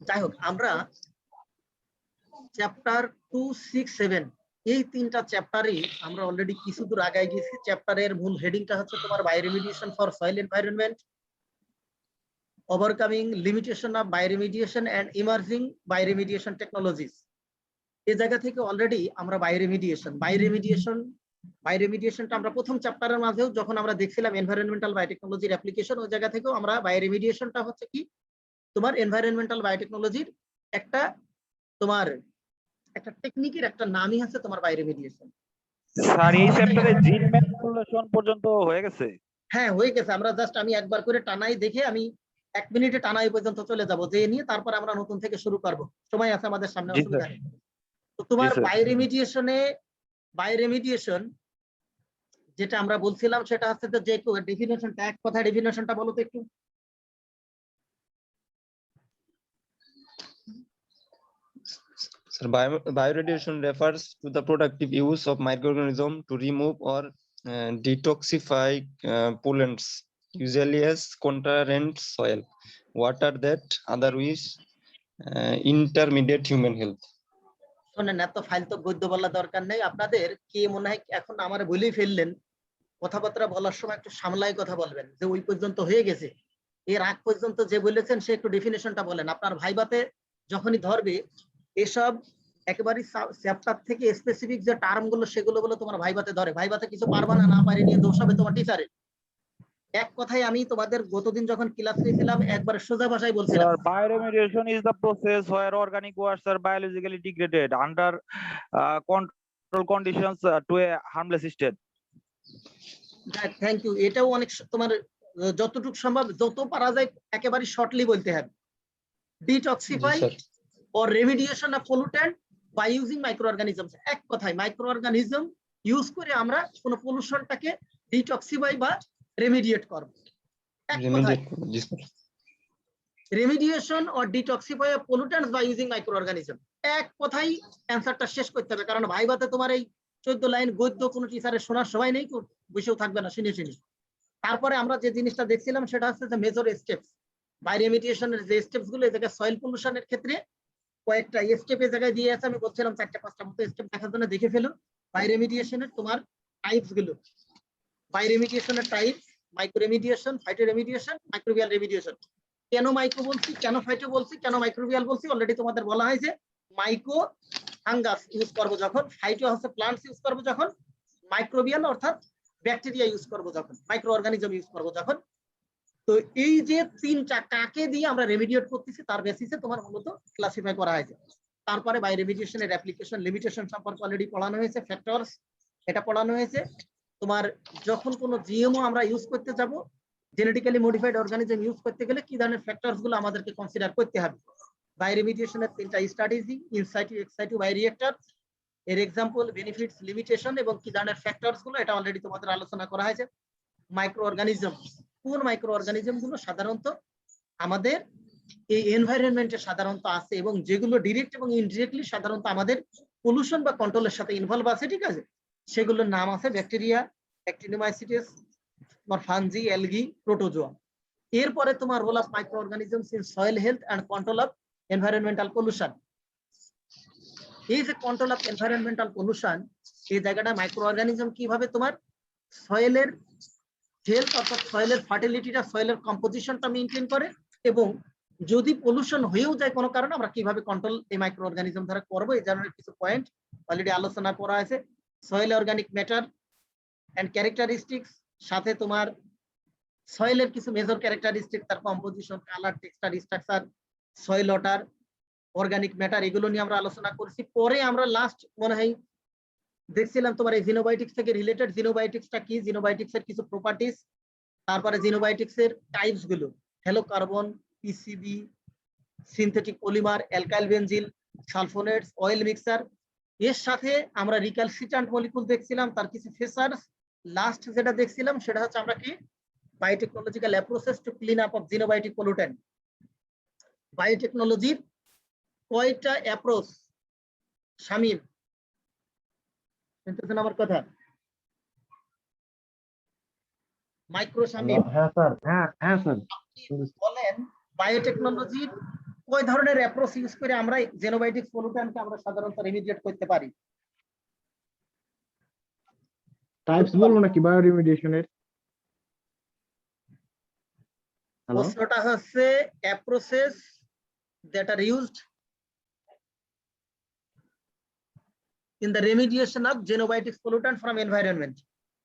যাই হোক, আমরা চ্যাপ্টার 2, 6, 7 এই তিনটা চ্যাপ্টারে আমরা অলরেডি কিছু দূর আগায় গেছি। চ্যাপ্টারের মূল হেডিংটা হচ্ছে তোমার bioremediation for soil environment, overcoming limitation of bioremediation and emerging bioremediation technologies. এই জায়গা থেকে অলরেডি আমরা বায়োরিমিডিয়েশনটা আমরা প্রথম চ্যাপ্টারের মাঝেও যখন আমরা দেখছিলাম এনভায়রনমেন্টাল বায়োটেকনোলজির অ্যাপ্লিকেশন, ওই জায়গা থেকেও আমরা বায়োরিমিডিয়েশনটা হচ্ছে কি তোমার এনভায়রনমেন্টাল বায়োটেকনোলজির একটা তোমার একটা টেকনিকের একটা নামই আছে তোমার বায়োরিমিডিয়েশন। স্যার এই চ্যাপ্টারে জিন ম্যানিপুলেশন পর্যন্ত হয়ে গেছে? হ্যাঁ, হয়ে গেছে। আমরা জাস্ট আমি একবার করে টানাই দেখে আমি 1 মিনিটে টানাই পর্যন্ত চলে যাব, যে নিয়ে তারপর আমরা নতুন থেকে শুরু করব। সময় আছে আমাদের সামনে, অসুবিধা নেই। তো তোমার বায়োরিমিডিয়েশন যেটা আমরা বলছিলাম সেটা হচ্ছে যে ডেফিনেশনটা, এক কথা ডেফিনেশনটা বলো তো একটু। Sir, bioradiation refers to the productive use of microorganisms to remove or detoxify pollutants, usually as contaminant soil, water that otherwise intermediate human health. শোনেন, এত ফাইল তো গদ্য বলা দরকার নেই আপনাদের। কি মনে হয় এখন আমার বলেই ফেললেন? কথাবার্তা বলার সময় একটু সামলাই কথা বলবেন, যে ওই পর্যন্ত হয়ে গেছে, এর আগ পর্যন্ত যে বলেছেন সে একটু ডেফিনেশনটা বলেন। আপনার ভাইবাতে যখনই ধরবে এসব একেবারে চ্যাপ্টার থেকে স্পেসিফিক যে টার্ম গুলো সেগুলো বলে তোমার ভাইবাতে ধরে, ভাইবাতে কিছু পারবা না, না পারি নিয়ে দোষ হবে তোমার টিচারের। এক কথায় আমি তোমাদের গতদিন যখন ক্লাস নিয়েছিলাম একবার সোজা ভাষায় বলছিলাম, Sir, bioremediation is the process where organic wastes are biologically degraded under control conditions to a harmless state. Thank you. এটাও অনেক তোমার যতটুকু সম্ভব যত পারা যায় একেবারে শর্টলি বলতে হবে। Detoxify or remediation of pollutant by using microorganisms। এক কথায় মাইক্রোঅর্গানিজম ইউজ করে আমরা কোন পলিউশনটাকে ডিটক্সিফাই বা রেমিডিয়েট করব। এক কথায় remediation or detoxify of pollutants by using microorganism. এক কথাই অ্যানসারটা শেষ করতে হবে, কারণ ভাইভাতে তোমার এই 14 লাইন গদ্য কোনো টিচারের শোনার সময় নেই, বসেও থাকবে না শুনে শুনে। তারপরে আমরা যে জিনিসটা দেখছিলাম সেটা হচ্ছে যে মেজর স্টেপস, বাই রেমিডিয়েশনের যে স্টেপস গুলো এই জায়গায় সয়েল পলিউশনের ক্ষেত্রে কয়েকটা স্টেপের জায়গায় দিয়ে আছে। আমি বলছিলাম 4-5টা মতো স্টেপ দেখার জন্য দেখে ফেলো। বাই রেমিডিয়েশনের তোমার টাইপস গুলো, বাই রেমিডিয়েশনের type, micro remediation, phyto remediation, microbial remediation. কেন মাইক্রো বলছি, কেন ফাইটো বলছি, কেন মাইক্রোবিয়াল বলছি অলরেডি তোমাদের বলা হয়েছে। মাইক্রো ফাঙ্গাস ইউজ করবো যখন, ফাইটো হচ্ছে প্লান্টস ইউজ করবো যখন, মাইক্রোবিয়াল অর্থাৎ ব্যাকটেরিয়া ইউজ করবো যখন, মাইক্রো অর্গানিজম ইউজ করবো যখন। তো এই যে তিনটা কাকে দিয়ে আমরা রেমিডিয়েট করতেছি তার বেসিসে তোমার মূলত ক্লাসিফাই করা হয়েছে। তারপরে বাই রেমিডিয়েশনের অ্যাপ্লিকেশন লিমিটেশন সম্পর্কে অলরেডি পড়ানো হয়েছে, ফ্যাক্টরস এটা পড়ানো হয়েছে। তোমার যখন কোনো জিএমও আমরা ইউজ করতে যাব, জেনেটিক্যালি মডিফাইড অর্গানিজম ইউজ করতে গেলে কি ধরনের ফ্যাক্টরস গুলো আমাদেরকে কনসিডার করতে হবে। বাই রেমিডিয়েশনের তিনটা স্ট্র্যাটেজি, ইনসাইটিভ, এক্সাইটিভ, বায়োরিয়েক্টর, এর এক্সাম্পল, বেনিফিটস, লিমিটেশন এবং কি ধরনের ফ্যাক্টরস গুলো এটা অলরেডি তোমাদের আলোচনা করা হয়েছে। মাইক্রো অর্গানিজম, কোন মাইক্রো অর্গানিজম গুলো সাধারণত আমাদের এই এনভায়রনমেন্টে সাধারণত আছে এবং যেগুলো ডিরেক্ট এবং ইনডিরেক্টলি সাধারণত আমাদের পলিউশন বা কন্ট্রোলের সাথে ইনভলভ আছে, ঠিক আছে, সেগুলোর নাম আছে bacteria, actinomycetes, fungi, algae, protozoa. এরপরে তোমার role of micro organisms in soil health and control of environmental pollution. এই যে কন্ট্রোল অফ এনভায়রনমেন্টাল পলিউশন, এই জায়গাটা মাইক্রো অর্গানিজম কিভাবে তোমার সয়েলের হেলথ অর্থাৎ সয়েলের ফার্টিলিটিটা, সয়েলের কম্পোজিশনটা মেনটেন করে, এবং যদি পলিউশন হয়েও যায় কোনো কারণে আমরা কিভাবে কন্ট্রোল এই মাইক্রো অর্গানিজম দ্বারা করবো, এই ধরনের কিছু পয়েন্ট অলরেডি আলোচনা করা আছে। Soil organic matter and characteristics, সাথে তোমার সয়েলের কিছু মেজর ক্যারেক্টারিস্টিক, তার composition, colour, texture, structure, soil water, organic matter, এগুলো নিয়ে আমরা আলোচনা করছি। পরে আমরা লাস্ট মনে হয় দেখছিলাম তোমার এই জিনোবায়োটিক্স থেকে রিলেটেড, জিনোবায়োটিক্সটা কি, জিনোবায়োটিক্স এর কিছু প্রপার্টিজ, তারপরে জিনোবায়োটিক্স এর টাইপস গুলো, halocarbon, PCB, synthetic polymer, alkyl benzyl, sulfonates, oil mixer. এর সাথে আমরা রিক্যালসিট্যান্ট মলিকুল দেখছিলাম, তার কিছু ফেসার্স। লাস্ট যেটা দেখছিলাম সেটা হচ্ছে আমরা কি biotechnological approaches to clean up of xenobiotic pollutant. বায়োটেকনোলজির কয়টা অ্যাপ্রোচ শামিম, শুনতেছেন আমার কথা? মাইক্রো শামিম, হ্যাঁ স্যার, হ্যাঁ স্যার, বলেন বায়োটেকনোলজির কয় ধরনের অ্যাপ্রোচ ইউজ করে আমরা জেনোবায়োটিক পলিউট্যান্টকে আমরা সাধারণত রেমিডিয়েট করতে পারি? টাইপস বলবো নাকি বায়োরিমেডিয়েশনের? হ্যালো, প্রশ্নটা হচ্ছে approaches that are used in the remediation of xenobiotic pollutant from environment.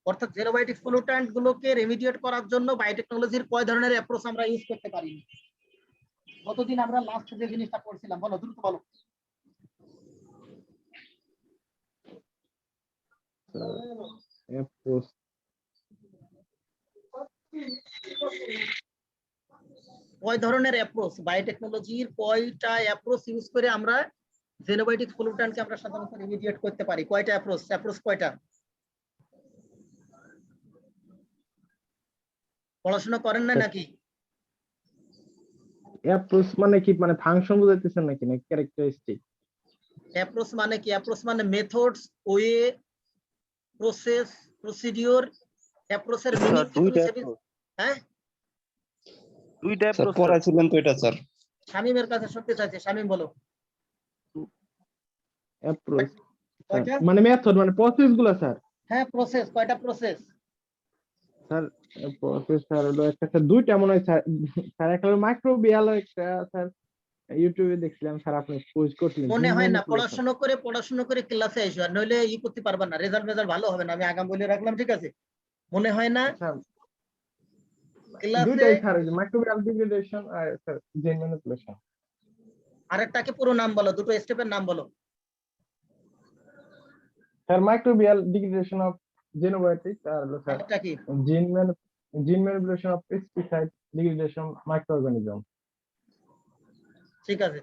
অর্থাৎ জেনোবায়োটিক পলিউট্যান্ট গুলোকে রেমিডিয়েট করার জন্য বায়োটেকনোলজির কয় ধরনের অ্যাপ্রোচ আমরা ইউজ করতে পারি? গতদিন আমরা লাস্ট যে জিনিসটা করছিলাম, বলো দ্রুত বলো। অ্যাপ্রোচ কয় ধরনের অ্যাপ্রোচ, বায়োটেকনোলজির কয়টা অ্যাপ্রোচ ইউজ করে আমরা জেনোবায়োটিক পলিউট্যান্টকে আমরা সাধারণত রেমিডিয়েট করতে পারি? কয়টা অ্যাপ্রোচ কয়টা? পড়াশোনা করেন না নাকি? অ্যাপ্রোচ মানে কি, মানে ফাংশন বুঝাইতেছেন নাকি না ক্যারেক্টারিস্টিক? অ্যাপ্রোচ মানে কি? অ্যাপ্রোচ মানে মেথডস, ওয়ে, প্রসেস, প্রসিডিওর। অ্যাপ্রোচের মিনিং দুইটা হ্যাঁ দুইটা স্যার পড়াছিলেন তো এটা স্যার। শামীমের কাছে শুনতে চাইছে, শামীম বলো। অ্যাপ্রোচ কয়টা? মানে মেথড, মানে প্রসেস গুলো স্যার। হ্যাঁ প্রসেস, কয়টা প্রসেস? স্যার প্রসেস স্যার হলো একটা, স্যার দুইটা মনে হয় স্যার। স্যার একটা হলো মাইক্রোবিয়াল, একটা স্যার ইউটিউবে দেখছিলাম স্যার, আপনি পোস্ট করছিলেন। মনে হয় না। পড়াশোনা করে ক্লাসে এসো, আর নইলে ই করতে পারবা না, রেজাল্ট ভালো হবে না। আমি আগাম বলে রাখলাম, ঠিক আছে? মনে হয় না ক্লাসে। দুইটাই স্যার, মাইক্রোবিয়াল ডিগ্রেডেশন আর স্যার জেন ম্যানিপুলেশন। আরেকটাকে পুরো নাম বলো, দুটো স্টেপের নাম বলো। স্যার মাইক্রোবিয়াল ডিগ্রেডেশন অফ জেনোবায়োটিক্স, আর হলো স্যার আরেকটা কি? জিন manipulation of pesticide degradation microorganism. ঠিক আছে,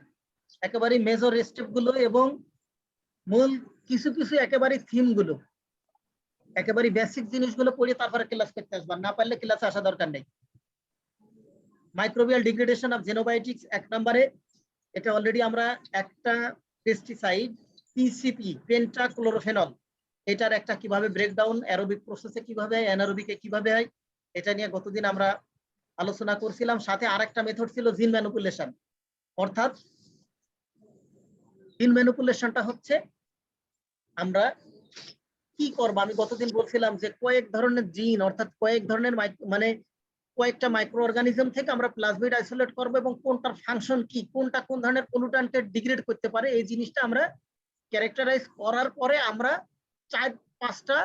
একেবারে মেজর স্টেপ গুলো এবং মূল কিছু কিছু একেবারে থিম গুলো, একেবারে বেসিক জিনিসগুলো পড়ে তারপরে ক্লাস করতে আসবা, না পারলে ক্লাসে আসা দরকার নেই। মাইক্রোবিয়াল ডিগ্রেডেশন অফ জেনোবায়োটিক্স 1 নম্বরে। এটা অলরেডি আমরা একটা পেস্টিসাইড পিসিপি, পেন্টাক্লোরোফেনল, এটার একটা কিভাবে ব্রেকডাউন অ্যারোবিক প্রসেসে কিভাবে হয়, অ্যানারোবিকে কিভাবে হয়, এটা নিয়ে গতদিন আমরা আলোচনা করছিলাম। সাথে আরেকটা মেথড ছিল জিন ম্যানিপুলেশন। অর্থাৎ জিন ম্যানিপুলেশনটা হচ্ছে আমরা কি করব, আমি গতদিন বলছিলাম যে কয়েক ধরনের জিন, অর্থাৎ কয়েক ধরনের মানে কয়েকটা মাইক্রো অর্গানিজম থেকে আমরা প্লাজমিড আইসোলেট করব এবং কোনটার ফাংশন কি, কোনটা কোন ধরনের পলিউট্যান্টকে ডিগ্রেড করতে পারে, এই জিনিসটা আমরা ক্যারেক্টারাইজ করার পরে আমরা 4-5টা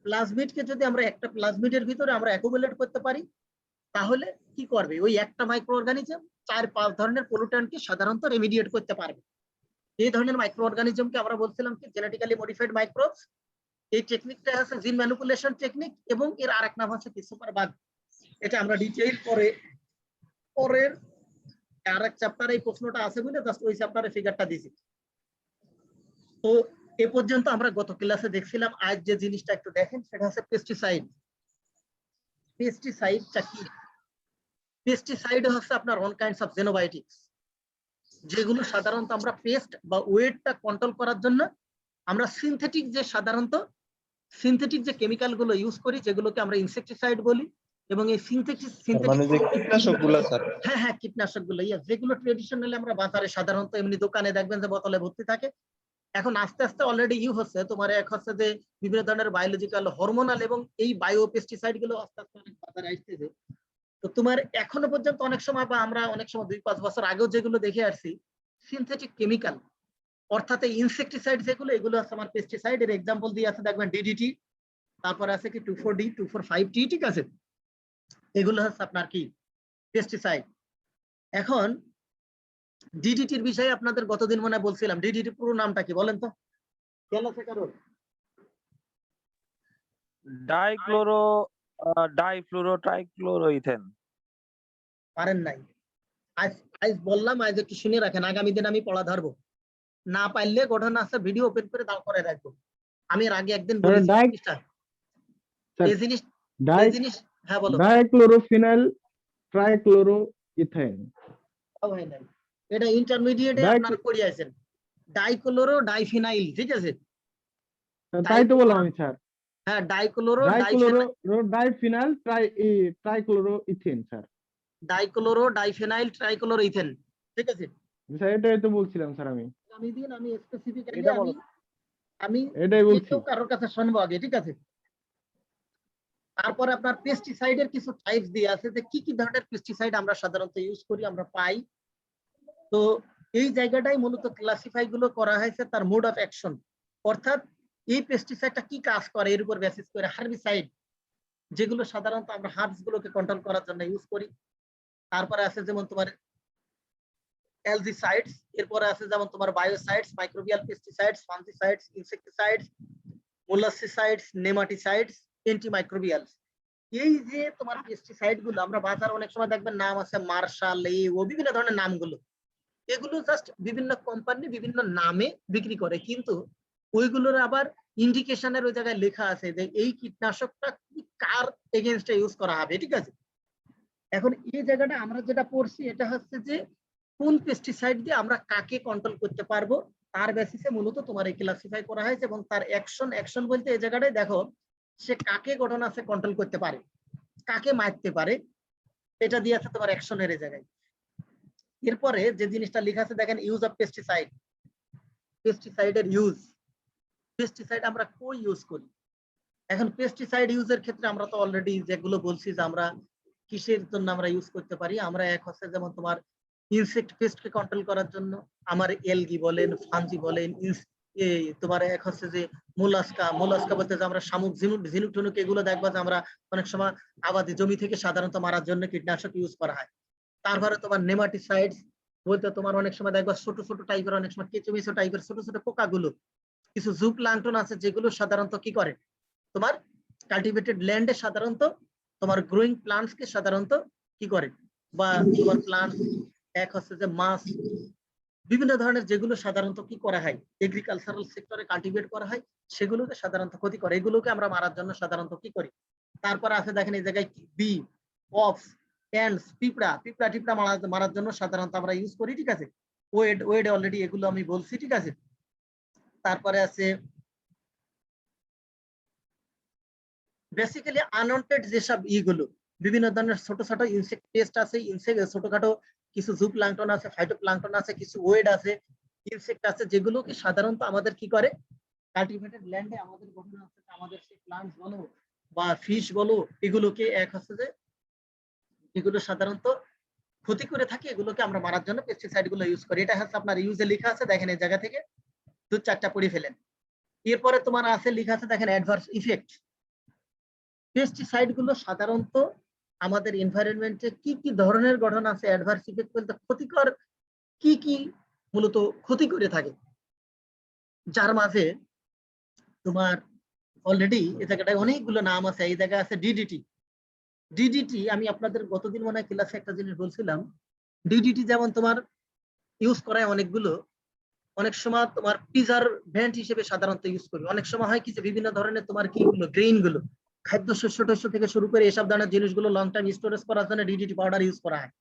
প্লাজমিডকে যদি আমরা একটা প্লাজমিডের ভিতরে আমরা অ্যাকুমুলেট করতে পারি, তাহলে কি করবে ওই একটা মাইক্রো অর্গানিজম 4-5 ধরনের পলিউট্যান্টকে সাধারণত রেমিডিয়েট করতে পারবে। এই ধরনের মাইক্রো অর্গানিজমকে আমরা বলছিলাম কি জেনেটিক্যালি মডিফাইড মাইক্রোবস। এই টেকনিকটা হচ্ছে জিন ম্যানিপুলেশন টেকনিক, এবং এর আরেক নাম হচ্ছে কি সুপারবাগ। এটা আমরা ডিটেইল পরের আরেক চ্যাপ্টারে এই প্রশ্নটা আছে বলে জাস্ট ওই চ্যাপ্টারে ফিগারটা দিয়েছি। তো এ পর্যন্ত আমরা গত ক্লাসে দেখছিলাম। আজ যে জিনিসটা একটু দেখেন সেটা হচ্ছে পেস্টিসাইড। পেস্টিসাইডটা কি? পেস্টিসাইড হচ্ছে আপনার ওয়ান কাইন্ডস অফ জেনোবায়োটিক্স, যেগুলো সাধারণত আমরা পেস্ট বা ওয়েটটা কন্ট্রোল করার জন্য আমরা সিনথেটিক যে কেমিক্যাল গুলো ইউজ করি, যেগুলোকে আমরা ইনসেকটিসাইড বলি। এবং এই মানে যে কীটনাশকগুলো স্যার। হ্যাঁ কীটনাশক গুলো, যেগুলো ট্রেডিশনালি আমরা বাজারে সাধারণত এমনি দোকানে দেখবেন যে বোতলে ভর্তি থাকে। এখন আস্তে আস্তে অলরেডি ইউ হচ্ছে তোমার এক হচ্ছে যে বিভিন্ন ধরনের বায়োলজিক্যাল, হরমোনাল এবং এই বায়ো পেস্টিসাইড গুলো আস্তে আস্তে অনেক বাজারে আসতেছে। তো তোমার এখনো পর্যন্ত অনেক সময় বা আমরা অনেক সময় 2-5 বছর আগেও যেগুলো দেখে আসছি সিনথেটিক কেমিক্যাল, অর্থাৎ ইনসেকটিসাইড যেগুলো, এগুলো আছে আমার পেস্টিসাইড। এর এক্সাম্পল দিয়ে আছে দেখবেন ডিডিটি, তারপরে আছে কি 2,4-D, 2,4,5-T, ঠিক আছে? এগুলো হচ্ছে আপনার কি পেস্টিসাইড। এখন ডিডিটির বিষয়ে আপনাদের গতদিন মনে হয় বলছিলাম। ডিডিটি পুরো নামটা কি বলেন তো, খেয়াল আছে কারোর? ডাইফ্লুরো ট্রাইক্লোরোইথেন। পারেন নাই? আজ বললাম, আজ একটু শুনে রাখেন, আগামী দিন আমি পড়া ধরবো। না পারলে গঠন আছে ভিডিও ওপেন করে দাও করে রাখবো। আমি এর আগে একদিন বলেছি এই জিনিস। হ্যাঁ বলো। ডাইক্লোরোফিনাইল ট্রাইক্লোরোইথেন। এটা ইন্টারমিডিয়েটে আপনারা পড়িয়েছেন। ডাইক্লোরো ডাইফিনাইল, ঠিক আছে? তাই তো বললাম আমি স্যার। হ্যাঁ dichloro diphenyl trichloroethane sir. Dichloro diphenyl trichloroethane, ঠিক আছে? স্যার এটাই তো বলছিলাম স্যার আমি আগামী দিন আমি স্পেসিফিক্যালি এটা বলো। আমি এটাই যে বলছি। কেউ কারোর কাছে শুনবো আগে, ঠিক আছে? তারপরে আপনার পেস্টিসাইডের কিছু টাইপস দিয়ে আছে যে কি কি ধরনের পেস্টিসাইড আমরা সাধারণত ইউজ করি, আমরা পাই। তো এই জায়গাটাই মূলত ক্লাসিফাই গুলো করা হয়েছে তার মোড অফ অ্যাকশন, অর্থাৎ এই পেস্টিসাইডটা কি কাজ করে এর উপর বেসিস করে। হার্বিসাইড যেগুলো সাধারণত আমরা হার্বস গুলোকে কন্ট্রোল করার জন্য ইউজ করি। তারপরে আছে যেমন তোমার অ্যালজিসাইডস, এরপরে আছে যেমন তোমার বায়োসাইডস, মাইক্রোবিয়াল পেস্টিসাইডস, ফাঙ্গিসাইডস, ইনসেক্টিসাইডস, মোলাসিসাইডস, নেমাটিসাইডস, অ্যান্টিমাইক্রোবিয়ালস। এই যে তোমার পেস্টিসাইড গুলো আমরা বাজারে অনেক সময় দেখবেন নাম আছে মার্শাল, ও বিভিন্ন ধরনের নামগুলো, এগুলো জাস্ট বিভিন্ন কোম্পানি বিভিন্ন নামে বিক্রি করে, কিন্তু ওইগুলোর আবার ইন্ডিকেশনের ওই জায়গায় লেখা আছে যে এই কীটনাশকটা কার এগেইনস্টে ইউজ করা হবে, ঠিক আছে? এখন এই জায়গাটা আমরা যেটা পড়ছি এটা হচ্ছে যে কোন পেস্টিসাইড দিয়ে আমরা কাকে কন্ট্রোল করতে পারবো তার বেসিসে মূলত তোমার এই ক্লাসিফাই করা হয়েছে, এবং তার অ্যাকশন বলতে এই জায়গাটায় দেখো সে কাকে ঘটনা আছে কন্ট্রোল করতে পারে, কাকে মারতে পারে, এটা দিয়ে আছে তোমার অ্যাকশনের এই জায়গায়। এরপরে যে জিনিসটা লেখা আছে দেখেন, ইউজ অফ পেস্টিসাইড, পেস্টিসাইডের ইউজ, পেস্টিসাইড আমরা কই ইউজ করি। এখন পেস্টিসাইড ইউজের ক্ষেত্রে আমরা তো অলরেডি যেগুলো বলছি যে আমরা কিসের জন্য আমরা ইউজ করতে পারি। আমরা এক হচ্ছে যেমন তোমার ইনসেক্ট পেস্টকে কন্ট্রোল করার জন্য, আমার এলগি বলেন, ফাঞ্জি বলেন, তোমার এক হচ্ছে যে মোলাস্কা বলতে যে আমরা শামুক, ঝিনুক টুনুক এগুলো দেখবা যে আমরা অনেক সময় আবাদি জমি থেকে সাধারণত মারার জন্য কীটনাশক ইউজ করা হয়। তারপরে তোমার নেমাটিসাইডস বলতে তোমার অনেক সময় দেখবা ছোট ছোট টাইপের, অনেক সময় কেঁচোমেচো টাইপের ছোট ছোট পোকাগুলো, কিছু জুপ্লাঙ্কটন আছে যেগুলো সাধারণত কি করে তোমার কাল্টিভেটেড ল্যান্ডে সাধারণত তোমার গ্রোয়িং প্লান্টস কে সাধারণত কি করে, বা তোমার প্লান্ট এক হচ্ছে যে মাছ বিভিন্ন ধরনের যেগুলো সাধারণত কি করা হয় এগ্রিকালচারাল সেক্টরে কাল্টিভেট করা হয়, সেগুলোকে সাধারণত ক্ষতি করে, এগুলোকে আমরা মারার জন্য সাধারণত কি করি। তারপর আছে দেখেন এই জায়গায় বি, অফস, অ্যান্ডস, পিঁপড়া টিপড়া মারার জন্য সাধারণত আমরা ইউজ করি, ঠিক আছে? ওয়েড অলরেডি এগুলো আমি বলছি, ঠিক আছে? তারপরে আছে বেসিক্যালি আনওয়ান্টেড যেসব ইগুলো বিভিন্ন ধরনের ছোট ছোট ইনসেক্ট পেস্ট আছে, ছোটখাটো কিছু জুপ্লাঙ্কটন আছে, ফাইটোপ্লাঙ্কটন আছে, কিছু ওয়েড আছে, ইনসেক্ট আছে, যেগুলোকে সাধারণত আমাদের কি করে কাল্টিভেটেড ল্যান্ডে আমাদের ঘটনা আছে, আমাদের সেই প্লান্টস বলো বা ফিশ বলো এগুলোকে এক হচ্ছে যে এগুলো সাধারণত ক্ষতি করে থাকে, এগুলোকে আমরা মারার জন্য পেস্টিসাইড গুলো ইউজ করি। এটা হচ্ছে আপনার ইউজে লেখা আছে, দেখেন এই জায়গা থেকে 2-4টা পড়ে ফেলেন। এরপরে তোমার আছে লেখা আছে দেখেন অ্যাডভার্স ইফেক্ট। পেস্টিসাইড গুলো সাধারণত আমাদের এনভায়রনমেন্টে কি কি ধরনের ঘটনা আছে, অ্যাডভার্স ইফেক্ট বলতে ক্ষতিকর কি কি মূলত ক্ষতি করে থাকে, যার মাঝে তোমার অলরেডি এই জায়গাটায় অনেকগুলো নাম আছে। এই জায়গায় আছে ডিডিটি আমি আপনাদের গতদিন মনে হয় ক্লাসে একটা জিনিস বলছিলাম, ডিডিটি যেমন তোমার ইউজ করায় অনেকগুলো, অনেক সময় তোমার প্রিজারভেন্ট হিসেবে সাধারণত ইউজ করি, অনেক সময় হয় কি যে বিভিন্ন ধরনের তোমার কি গুলো গ্রেইন গুলো খাদ্যশস্য টস্য থেকে শুরু করে এসব ধরনের জিনিসগুলো লং টাইম স্টোরেজ করার জন্য ডিডিটি পাউডার ইউজ করা হয়।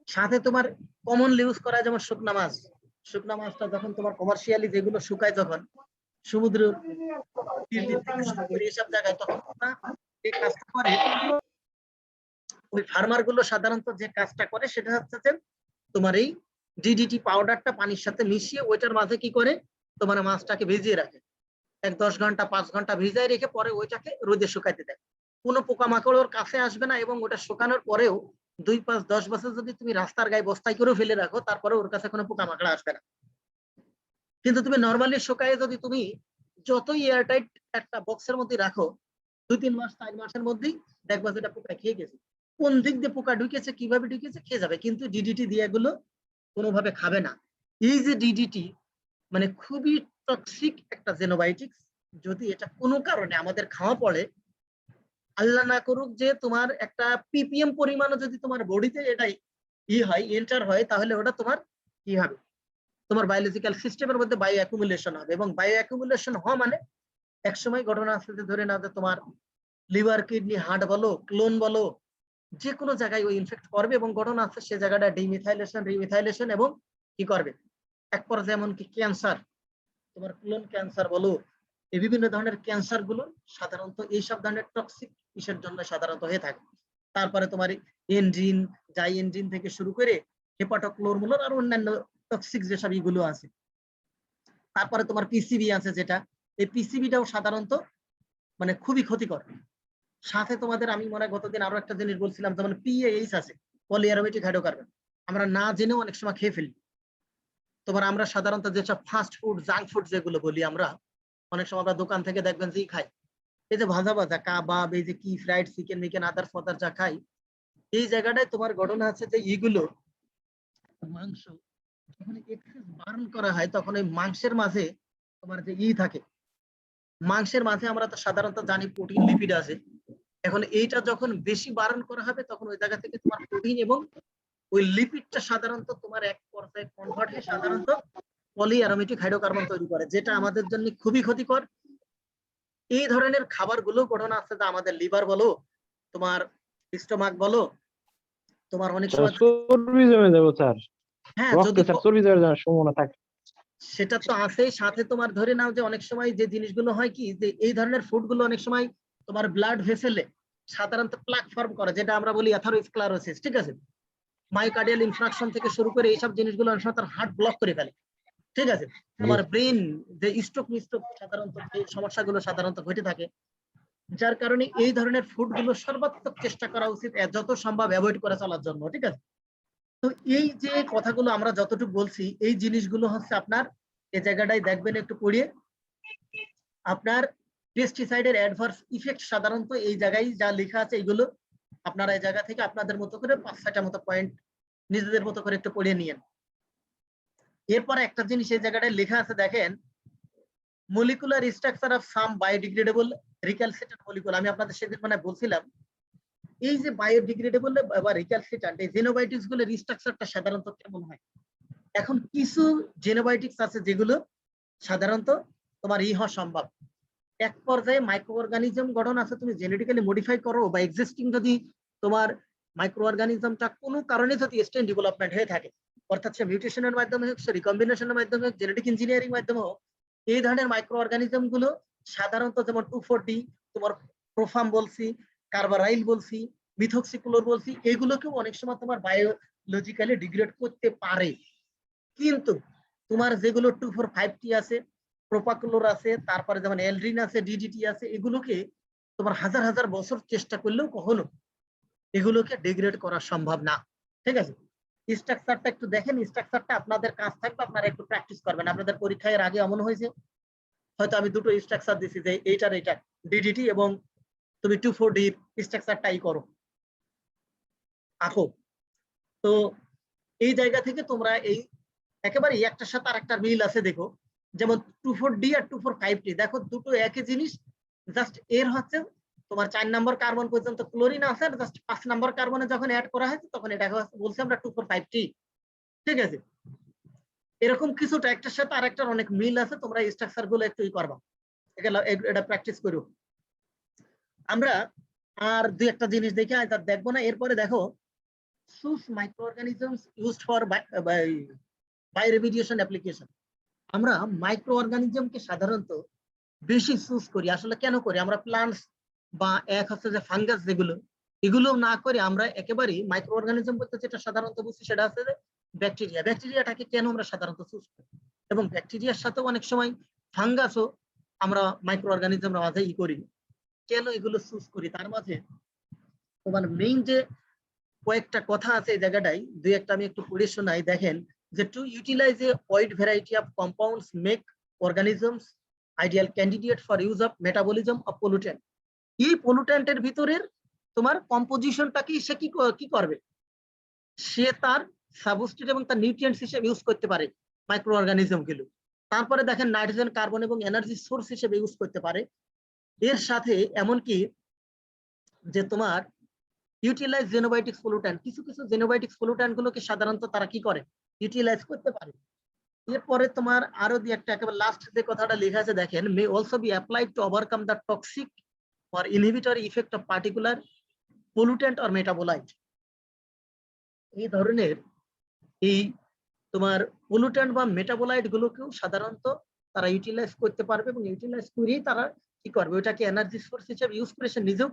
সাথে তোমার কমনলি ইউজ করা হয় যেমন শুকনা মাছটা যখন তোমার কমার্শিয়ালি যেগুলো শুকায় যখন সমুদ্র থেকে শুরু করে এসব জায়গায়, তখন এই কাজটা করে ওই ফার্মার গুলো সাধারণত যে কাজটা করে সেটা হচ্ছে যে তোমার এই ডিডিটি পাউডারটা পানির সাথে মিশিয়ে ওইটার মাঝে কি করে তোমার মাছটাকে ভিজিয়ে রাখে, 10 ঘন্টা 5 ঘন্টা ভিজায় রেখে পরে ওইটাকে রোদে শুকাইতে দেয়। কোনো পোকামাকড় ওর কাছে আসবে না, এবং ওটা শুকানোর পরেও 2, 5, 10 বছর যদি তুমি রাস্তার গায়ে বস্তায় করে ফেলে রাখো তারপরে ওর কাছে কোনো পোকামাকড় আসবে না। কিন্তু তুমি নর্মালি শুকায়ে যদি তুমি যতই এয়ারটাইট একটা বক্সের মধ্যে রাখো 2-3 মাস 4 মাসের মধ্যেই দেখবা যেটা পোকা খেয়ে গেছে। কোন দিক দিয়ে পোকা ঢুকেছে কিভাবে ঢুকেছে খেয়ে যাবে, কিন্তু ডিডিটি দিয়ে এগুলো কোনোভাবে খাবে না। এই যে ডিডিটি মানে খুবই টক্সিক একটা জেনোবায়োটিক্স, যদি এটা কোনো কারণে আমাদের খাওয়া পড়ে, আল্লাহ না করুক যে তোমার একটা পিপিএম পরিমাণও যদি তোমার বডিতে এটাই এন্টার হয়, তাহলে ওটা তোমার কি হবে, তোমার বায়োলজিক্যাল সিস্টেমের মধ্যে বায়ো অ্যাকুমুলেশন হবে, এবং বায়ো অ্যাকুমুলেশন হওয়া মানে একসময় ঘটনা আছে যে ধরে নাও যে তোমার লিভার, কিডনি, হার্ট বলো, ক্লোন বলো, যে কোনো জায়গায় ওই ইনফেক্ট করবে, এবং ঘটনা আছে সে জায়গাটা রিমিথাইলেশন এবং কি করবে এক পর্যায়ে এমনকি ক্যান্সার, তোমার কোলন ক্যান্সার বলো, এই বিভিন্ন ধরনের ক্যান্সার গুলো সাধারণত এইসব ধরনের টক্সিক ইসের জন্য সাধারণত হয়ে থাকে। তারপরে তোমার এনজিন, জাই এনজিন থেকে শুরু করে হেপাটোক্লোরমুলার আর অন্যান্য টক্সিক যেসব ইগুলো আছে। তারপরে তোমার পিসিবি আছে, যেটা এই পিসিবিটাও সাধারণত মানে খুবই ক্ষতিকর। সাথে তোমাদের আমি মনে হয় গতদিন আরো একটা জিনিস বলছিলাম, যেমন পিএইচ আছে, পলিঅ্যারোমেটিক হাইড্রোকার্বন, আমরা না জেনেও অনেক সময় খেয়ে ফেলি। তোমার আমরা সাধারণত যেসব ফাস্ট ফুড, জাঙ্ক ফুড যেগুলো বলি আমরা, অনেক সময় আমরা দোকান থেকে দেখবেন যে খাই, এই যে ভাজা ভাজা কাবাব, এই যে কি ফ্রাইড চিকেন মিকেন আদার্স ফাদার যা খাই, এই জায়গাটায় তোমার ঘটনা আছে যে এইগুলো মাংস যখন এক্সেস বার্ন করা হয়, তখন ওই মাংসের মাঝে তোমার যে থাকে, মাংসের মাঝে আমরা তো সাধারণত জানি প্রোটিন লিপিড আছে। এখন এইটা যখন বেশি বারণ করা হবে, তখন ওই জায়গা থেকে তোমার প্রোটিন এবং ওই লিপিডটা সাধারণত তোমার এক পর্যায়ে কনভার্ট হয়ে সাধারণত পলিঅ্যারোমেটিক হাইড্রোকার্বন তৈরি করে, যেটা আমাদের জন্য খুবই ক্ষতিকর। এই ধরনের খাবারগুলো ঘটনা আছে যে আমাদের লিভার বলো, তোমার স্টোমাক বলো, তোমার অনেক সময় চর্বি জমে যাবে স্যার, হ্যাঁ রক্তে যদি স্যার চর্বি জমে যাওয়ার সম্ভাবনা থাকে। সেটা তো আছেই, সাথে তোমার ধরে নাও যে অনেক সময় যে জিনিসগুলো হয় কি, যে এই ধরনের ফুডগুলো অনেক সময় তোমার ব্লাড ভেসেলে সাধারণত প্লাক ফর্ম করে, যেটা আমরা বলি অ্যাথারোস্ক্লেরোসিস, ঠিক আছে, মায়োকার্ডিয়াল ইনফ্রাকশন থেকে শুরু করে এইসব জিনিসগুলো অনেক সময় তার হার্ট ব্লক করে ফেলে, ঠিক আছে। তোমার ব্রেন যে স্ট্রোক মিস্ট্রোক সাধারণত এই সমস্যাগুলো সাধারণত ঘটে থাকে, যার কারণে এই ধরনের ফুডগুলো সর্বাত্মক চেষ্টা করা উচিত যত সম্ভব অ্যাভয়েড করে চলার জন্য, ঠিক আছে। তো এই যে কথাগুলো আমরা যতটুকু বলছি, এই জিনিসগুলো হচ্ছে আপনার এই জায়গাটায় দেখবেন একটু পড়িয়ে, আপনার পেস্টিসাইডের অ্যাডভার্স ইফেক্ট সাধারণত এই জায়গায় যা লেখা আছে এইগুলো আপনারা এই জায়গা থেকে আপনাদের মতো করে 5-6টা মতো পয়েন্ট নিজেদের মতো করে একটু পড়িয়ে নিয়েন। এরপরে একটা জিনিস এই জায়গাটায় লেখা আছে দেখেন, molecular structure of some biodegradable recalcitrant molecule. আমি আপনাদের সেদিন মানে বলছিলাম, এই যে বায়োডিগ্রেডেবল বা রিক্যালসিট্যান্ট এই জেনোবায়োটিক্স গুলোর স্ট্রাকচারটা সাধারণত কেমন হয়। এখন কিছু জেনোবায়োটিক্স আছে যেগুলো সাধারণত তোমার হওয়া সম্ভব। এক পর্যায়ে মাইক্রো অর্গানিজম গঠন আছে, তুমি জেনেটিক্যালি মডিফাই করো বা এক্সিস্টিং যদি তোমার মাইক্রো অর্গানিজমটা কোনো কারণে যদি স্টেন ডেভেলপমেন্ট হয়ে থাকে, অর্থাৎ সে মিউটেশনের মাধ্যমে হোক, সে রিকম্বিনেশনের মাধ্যমে হোক, জেনেটিক ইঞ্জিনিয়ারিং মাধ্যমে হোক, এই ধরনের মাইক্রো অর্গানিজম গুলো সাধারণত যেমন 2,4-D, তোমার প্রোফাম বলছি, কার্বারাইল বলছি, মিথক্সিকুলোর বলছি, এগুলোকেও অনেক সময় তোমার বায়োলজিক্যালি ডিগ্রেড করতে পারে। কিন্তু তোমার যেগুলো 2,4-5T আছে, প্রোপাকুলোর আছে, তারপরে যেমন এলড্রিন আছে, ডিডিটি আছে, এগুলোকে তোমার হাজার হাজার বছর চেষ্টা করলেও কখনো এগুলোকে ডিগ্রেড করা সম্ভব না, ঠিক আছে। স্ট্রাকচারটা একটু দেখেন, স্ট্রাকচারটা আপনাদের কাজ থাকবে, আপনারা একটু প্র্যাকটিস করবেন। আপনাদের পরীক্ষার আগে এমন হয়েছে হয়তো আমি দুটো স্ট্রাকচার দিছি যে এইটার এটা ডিডিটি এবং তুমি 2,4-D স্ট্রাকচারটাই করো, আঁকো। তো এই জায়গা থেকে তোমরা এই একেবারে একটার সাথে আরেকটার মিল আছে দেখো, যেমন 2,4-D আর 2,4-5T, দেখো দুটো একই জিনিস, জাস্ট এর হচ্ছে তোমার 4 নম্বর কার্বন পর্যন্ত ক্লোরিন আছে, আর জাস্ট 5 নম্বর কার্বনে যখন অ্যাড করা হয়েছে তখন এটাকে বলছি আমরা 2,4-5T, ঠিক আছে। এরকম কিছুটা একটার সাথে আরেকটার অনেক মিল আছে, তোমরা স্ট্রাকচার গুলো একটু করবা, এটা প্র্যাকটিস করো। আমরা আর দুই একটা জিনিস দেখে আর দেখবো না। এরপরে দেখো সুস মাইক্রোঅর্গানিজমস ইউজড ফর বায়োরেমিডিয়েশন অ্যাপ্লিকেশন। আমরা মাইক্রো অর্গানিজমকে সাধারণত বেশি চুজ করি, আসলে কেন করি আমরা? প্লান্টস বা এক হচ্ছে যে ফাঙ্গাস, যেগুলো এগুলো না করে আমরা একেবারেই মাইক্রো অর্গানিজম বলতে যেটা সাধারণত বুঝছি সেটা হচ্ছে যে ব্যাকটেরিয়া। ব্যাকটেরিয়াটাকে কেন আমরা সাধারণত চুজ করি, এবং ব্যাকটেরিয়ার সাথেও অনেক সময় ফাঙ্গাসও আমরা মাইক্রো অর্গানিজমের মাঝে করি, কেন এগুলো চুজ করি? তার মাঝে তোমার মেইন যে কয়েকটা কথা আছে এই জায়গাটাই, দুই একটা আমি একটু পড়ে শোনাই। দেখেন যে to utilise a wide variety of compounds make organisms ideal candidate for use of metabolism of pollutant. এই পলিউটেন্টের ভিতরের তোমার কম্পোজিশনটাকে সে কি করবে, সে তার সাবস্ট্রেট এবং তার নিউট্রিয়েন্টস হিসেবে ইউজ করতে পারে মাইক্রো অর্গানিজম গুলো। তারপরে দেখেন নাইট্রোজেন, কার্বন এবং এনার্জি সোর্স হিসেবে ইউজ করতে পারে। এর সাথে এমনকি যে তোমার ইউটিলাইজ জেনোবায়োটিক্স পলিউট্যান্ট, কিছু কিছু জেনোবায়োটিক্স পলিউট্যান্ট গুলোকে সাধারণত তারা কি করে, ইউটিলাইজ করতে পারে। এরপরে তোমার আরো দুই একটা একেবারে লাস্ট যে কথাটা লেখা আছে দেখেন, may also be applied to overcome the toxic or inhibitory effect of particular pollutant or metabolite. এই ধরনের এই তোমার পলিউট্যান্ট বা মেটাবোলাইট গুলোকেও সাধারণত তারা ইউটিলাইজ করতে পারবে, এবং ইউটিলাইজ করেই তারা কি করবে, ওইটাকে এনার্জি সোর্স হিসেবে ইউজ করে সে নিজেও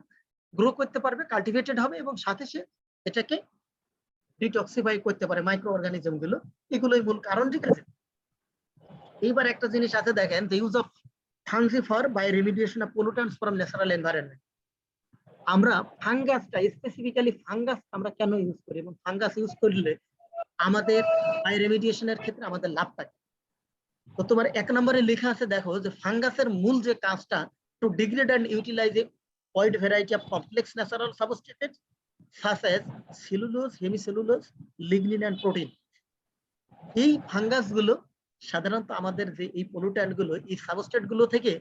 গ্রো করতে পারবে, কাল্টিভেটেড হবে, এবং সাথে সে এটাকে ডিটক্সিফাই করতে পারে মাইক্রো অর্গানিজম গুলো, এগুলোই মূল কারণ, ঠিক আছে। এইবার একটা জিনিস আছে দেখেন, the use of fungi for bioremediation of pollutants from natural environment. আমরা ফাঙ্গাসটা স্পেসিফিক্যালি ফাঙ্গাস আমরা কেন ইউজ করি এবং ফাঙ্গাস ইউজ করলে আমাদের বাই রেমিডিয়েশনের ক্ষেত্রে আমাদের লাভ থাকে। তো তোমার 1 নম্বরে লেখা আছে, দেখো যে ফাঙ্গাসের মূল যে কাজটা, to degrade and utilise a wide variety of complex natural substrate such as cellulose, hemicellulose, lignin and protein. এই ফাঙ্গাস গুলো সাধারণত আমাদের যে এই পলিউট্যান্ট গুলো, এই সাবস্ট্রেট গুলো থেকে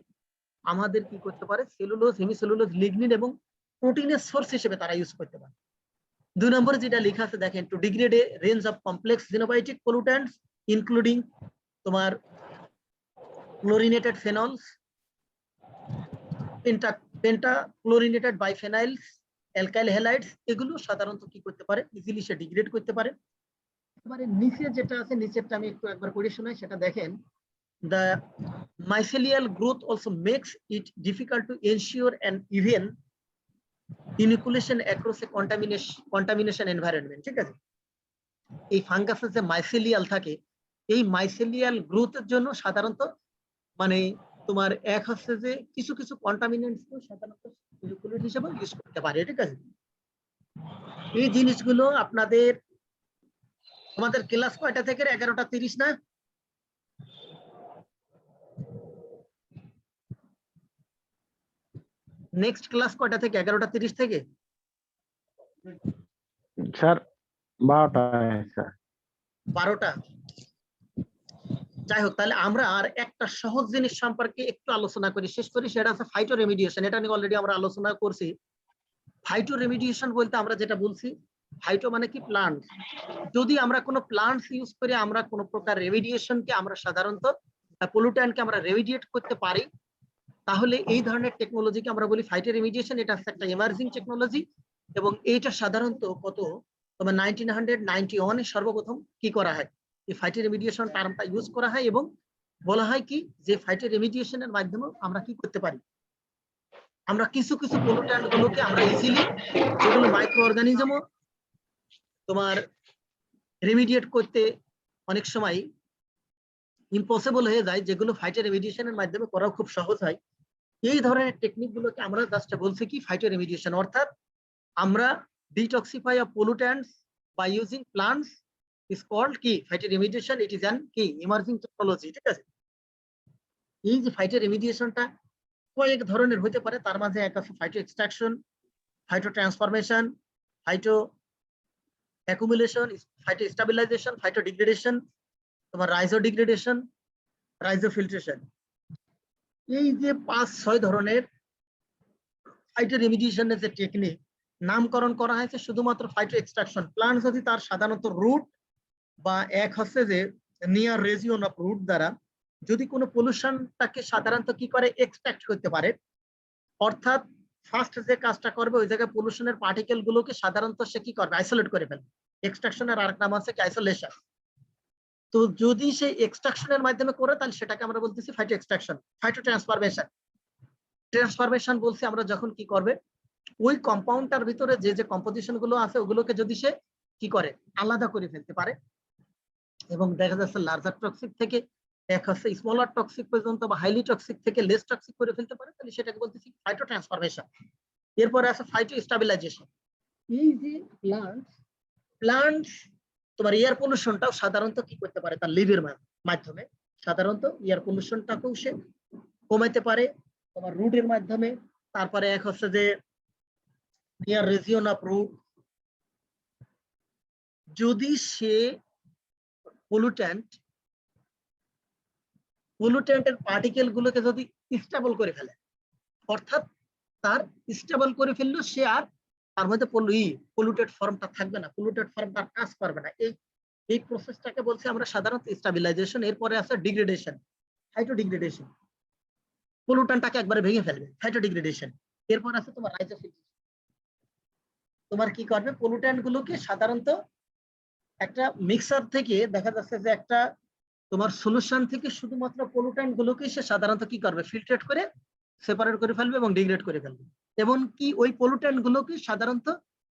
আমাদের কি করতে পারে, সেলুলোজ, হেমিসেলুলোজ, লিগনিন এবং প্রোটিনের সোর্স হিসেবে তারা ইউজ করতে পারে। 2 নম্বরে যেটা লেখা আছে দেখেন, to degrade a range of complex xenobiotic pollutants including তোমার ক্লোরিনেটেড ফেনলস, পেন্টাক্লোরিনেটেড বাইফেনাইলস, অ্যালকাইল হ্যালাইডস, এগুলো সাধারণত কি করতে পারে, ইজিলি সে ডিগ্রেড করতে পারে। এবারে নিচে যেটা আছে, নিচেরটা আমি একবার পড়ে শোনাই, সেটা দেখেন, the mycelial growth also makes it difficult to ensure an even inoculation across a contamination environment, ঠিক আছে। এই ফাঙ্গাসের যে মাইসেলিয়াল থাকে, এই মাইসেলিয়াল গ্রোথের জন্য সাধারণত মানে তোমার এক হচ্ছে যে কিছু কিছু কন্টামিনেন্টস সাধারণত ইনোকুলেট হিসেবে ইউজ করতে পারে, ঠিক আছে। এই জিনিসগুলো আপনাদের আমাদের ক্লাস কয়টা থেকে? 11:30 না? নেক্সট ক্লাস কয়টা থেকে? 11:30 থেকে? স্যার 12টায় স্যার। 12টা। যাই হোক, তাহলে আমরা আর একটা সহজ জিনিস সম্পর্কে একটু আলোচনা করি, শেষ করি, সেটা আছে ফাইটো রেমিডিয়েশন। এটা নিয়ে অলরেডি আমরা আলোচনা করছি। ফাইটো রেমিডিয়েশন বলতে আমরা যেটা বলছি, ফাইটো মানে কি, প্লান্ট। যদি আমরা কোনো প্লান্টস ইউজ করে আমরা কোনো প্রকার রেমিডিয়েশনকে আমরা সাধারণত পলিউট্যান্টকে আমরা রেমিডিয়েট করতে পারি, তাহলে এই ধরনের টেকনোলজিকে আমরা বলি ফাইটো রেমিডিয়েশন। এটা একটা এমার্জিং টেকনোলজি এবং এইটা সাধারণত কত তোমার 1991 সর্বপ্রথম কি করা হয়, এই ফাইটো রেমিডিয়েশন টার্মটা ইউজ করা হয় এবং বলা হয় কি যে ফাইটো রেমিডিয়েশনের মাধ্যমে আমরা কি করতে পারি, আমরা কিছু কিছু পলিউট্যান্ট গুলোকে আমরা ইজিলি, যেগুলো মাইক্রো অর্গানিজমও তোমার রেমিডিয়েট করতে অনেক সময় ইম্পসিবল হয়ে যায়, যেগুলো ফাইটো রেমিডিয়েশনের মাধ্যমে করা খুব সহজ হয়, এই ধরনের টেকনিক গুলোকে আমরা জাস্ট বলছি কি ফাইটো রেমিডিয়েশন। অর্থাৎ আমরা detoxify of pollutants by using plants is called কি phytoremediation. It is an কি ইমার্জিং টেকনোলজি, ঠিক আছে। এই যে ফাইটো রেমিডিয়েশনটা কয়েক ধরনের হতে পারে, তার মাঝে এক আছে phyto extraction, phyto transformation, phyto accumulation, phyto stabilisation, phyto degradation, তোমার রাইজো ডিগ্রেডেশন, রাইজো ফিল্ট্রেশন। এই যে 5-6 ধরনের ফাইটো রেমিডিয়েশনের যে টেকনিক নামকরণ করা হয়েছে শুধুমাত্র ফাইটো এক্সট্রাকশন। প্লান্ট যদি তার সাধারণত রুট বা এক হচ্ছে যে নিয়ার রেজিওন অফ রুট দ্বারা যদি কোনো পলিউশনটাকে সাধারণত কি করে, এক্সট্রাক্ট করতে পারে, অর্থাৎ ফার্স্ট যে কাজটা করবে ওই জায়গায় পলিউশনের পার্টিকেল গুলোকে সাধারণত সে কি করবে, আইসোলেট করে ফেলবে। এক্সট্রাকশনের আরেক নাম আছে কি আইসোলেশন। তো যদি সে এক্সট্রাকশনের মাধ্যমে করে তাহলে সেটাকে আমরা বলতেছি phyto extraction. Phyto transformation, transformation বলছি আমরা যখন কি করবে, ওই কম্পাউন্ডটার ভিতরে যে যে কম্পোজিশন গুলো আছে ওগুলোকে যদি সে কি করে আলাদা করে ফেলতে পারে এবং দেখা যাচ্ছে লার্জার টক্সিক থেকে এক হচ্ছে স্মলার টক্সিক পর্যন্ত বা হাইলি টক্সিক থেকে লেস টক্সিক করে ফেলতে পারে, তাহলে সেটাকে বলতেছি ফাইটো ট্রান্সফরমেশন। এরপরে আছে ফাইটো স্টেবিলাইজেশন। এই যে প্লান্টস তোমার এয়ার পলিউশনটাও সাধারণত কি করতে পারে, তার লিভের মাধ্যমে সাধারণত এয়ার পলিউশনটাকেও সে কমাইতে পারে তোমার রুটের মাধ্যমে। তারপরে এক হচ্ছে যে নিয়ার রিজিয়ন অফ রুট, যদি সে পলিউট্যান্টের পার্টিকেল গুলোকে যদি স্টেবল করে ফেলে, অর্থাৎ তার স্টেবল করে ফেললো সে আর তার মধ্যে পলিউটেড ফর্মটা থাকবে না, পলিউটেড ফর্মটা কাজ করবে না। এই প্রসেসটাকে বলছি আমরা সাধারণত স্টেবিলাইজেশন। এরপরে আছে ডিগ্রেডেশন, ফাইটো ডিগ্রেডেশন, পলিউট্যান্টটাকে একবারে ভেঙে ফেলবে, ফাইটো ডিগ্রেডেশন। এরপর আছে তোমার রাইজো ফিল্ট্রেশন, তোমার কি করবে, পলিউট্যান্ট গুলোকে সাধারণত একটা মিক্সার থেকে দেখা যাচ্ছে যে একটা তোমার সলিউশন থেকে শুধুমাত্র পলিউট্যান্ট গুলোকে সে সাধারণত কি করবে, ফিল্ট্রেট করে সেপারেট করে ফেলবে এবং ডিগ্রেড করে ফেলবে। এবং কি ওই পলিউট্যান্ট গুলোকে সাধারণত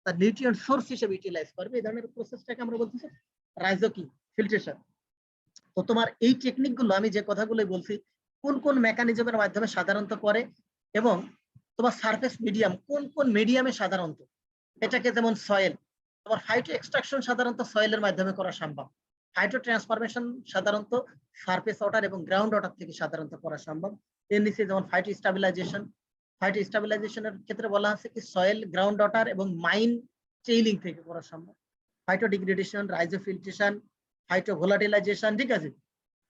তার নিউট্রিয়েন্ট সোর্স হিসেবে ইউটিলাইজ করবে, এই ধরনের প্রসেসটাকে আমরা বলতেছি রাইজো কি ফিল্ট্রেশন। তো তোমার এই টেকনিক গুলো আমি যে কথাগুলো বলছি কোন কোন মেকানিজমের মাধ্যমে সাধারণত করে, এবং তোমার সারফেস মিডিয়াম কোন কোন মিডিয়ামে সাধারণত, এটাকে যেমন সয়েল, তোমার ফাইটো এক্সট্রাকশন সাধারণত সয়েলের মাধ্যমে করা সম্ভব, ফাইটো ট্রান্সফরমেশন সাধারণত সারফেস ওয়াটার এবং গ্রাউন্ড ওয়াটার থেকে সাধারণত করা সম্ভব। এর নিচে যেমন ফাইটো স্টাবিলাইজেশনের ক্ষেত্রে বলা আছে কি সয়েল, গ্রাউন্ড ওয়াটার এবং মাইন চেইলিং থেকে করা সম্ভব। Phyto degradation, rhizo filtration, phyto ভোলাটিলাইজেশন, ঠিক আছে।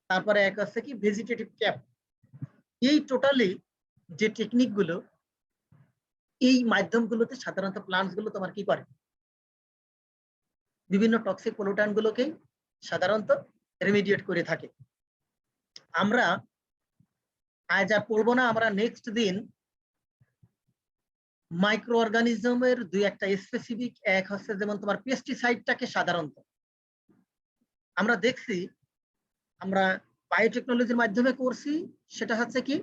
তারপরে এক আছে কি ভেজিটেটিভ ক্যাপ। এই টোটালি যে টেকনিক গুলো, এই মাধ্যমগুলোতে সাধারণত প্লান্টস গুলো তোমার কি করে, বিভিন্ন টক্সিক পলিউটান্ট গুলোকে সাধারণত রেমিডিয়েট করে থাকে। আমরা আজ আর পড়বো না, আমরা নেক্সট দিন মাইক্রো অর্গানিজমের দুই একটা স্পেসিফিক, এক হচ্ছে যেমন তোমার পেস্টিসাইডটাকে সাধারণত আমরা দেখছি, আমরা বায়োটেকনোলজির মাধ্যমে করছি, সেটা হচ্ছে কি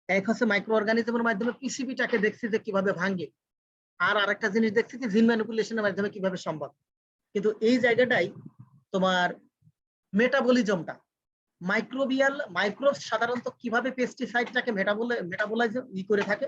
এক হচ্ছে মাইক্রো অর্গানিজমের মাধ্যমে পিসিবিটাকে দেখছি যে কিভাবে ভাঙে, আর আরেকটা জিনিস দেখছি কি জিন ম্যানিপুলেশনের মাধ্যমে কিভাবে সম্ভব। কিন্তু এই জায়গাটাই তোমার মেটাবলিজমটা, মাইক্রোবিয়াল মাইক্রোব সাধারণত কিভাবে পেস্টিসাইডটাকে মেটাবোলাইজ করে থাকে,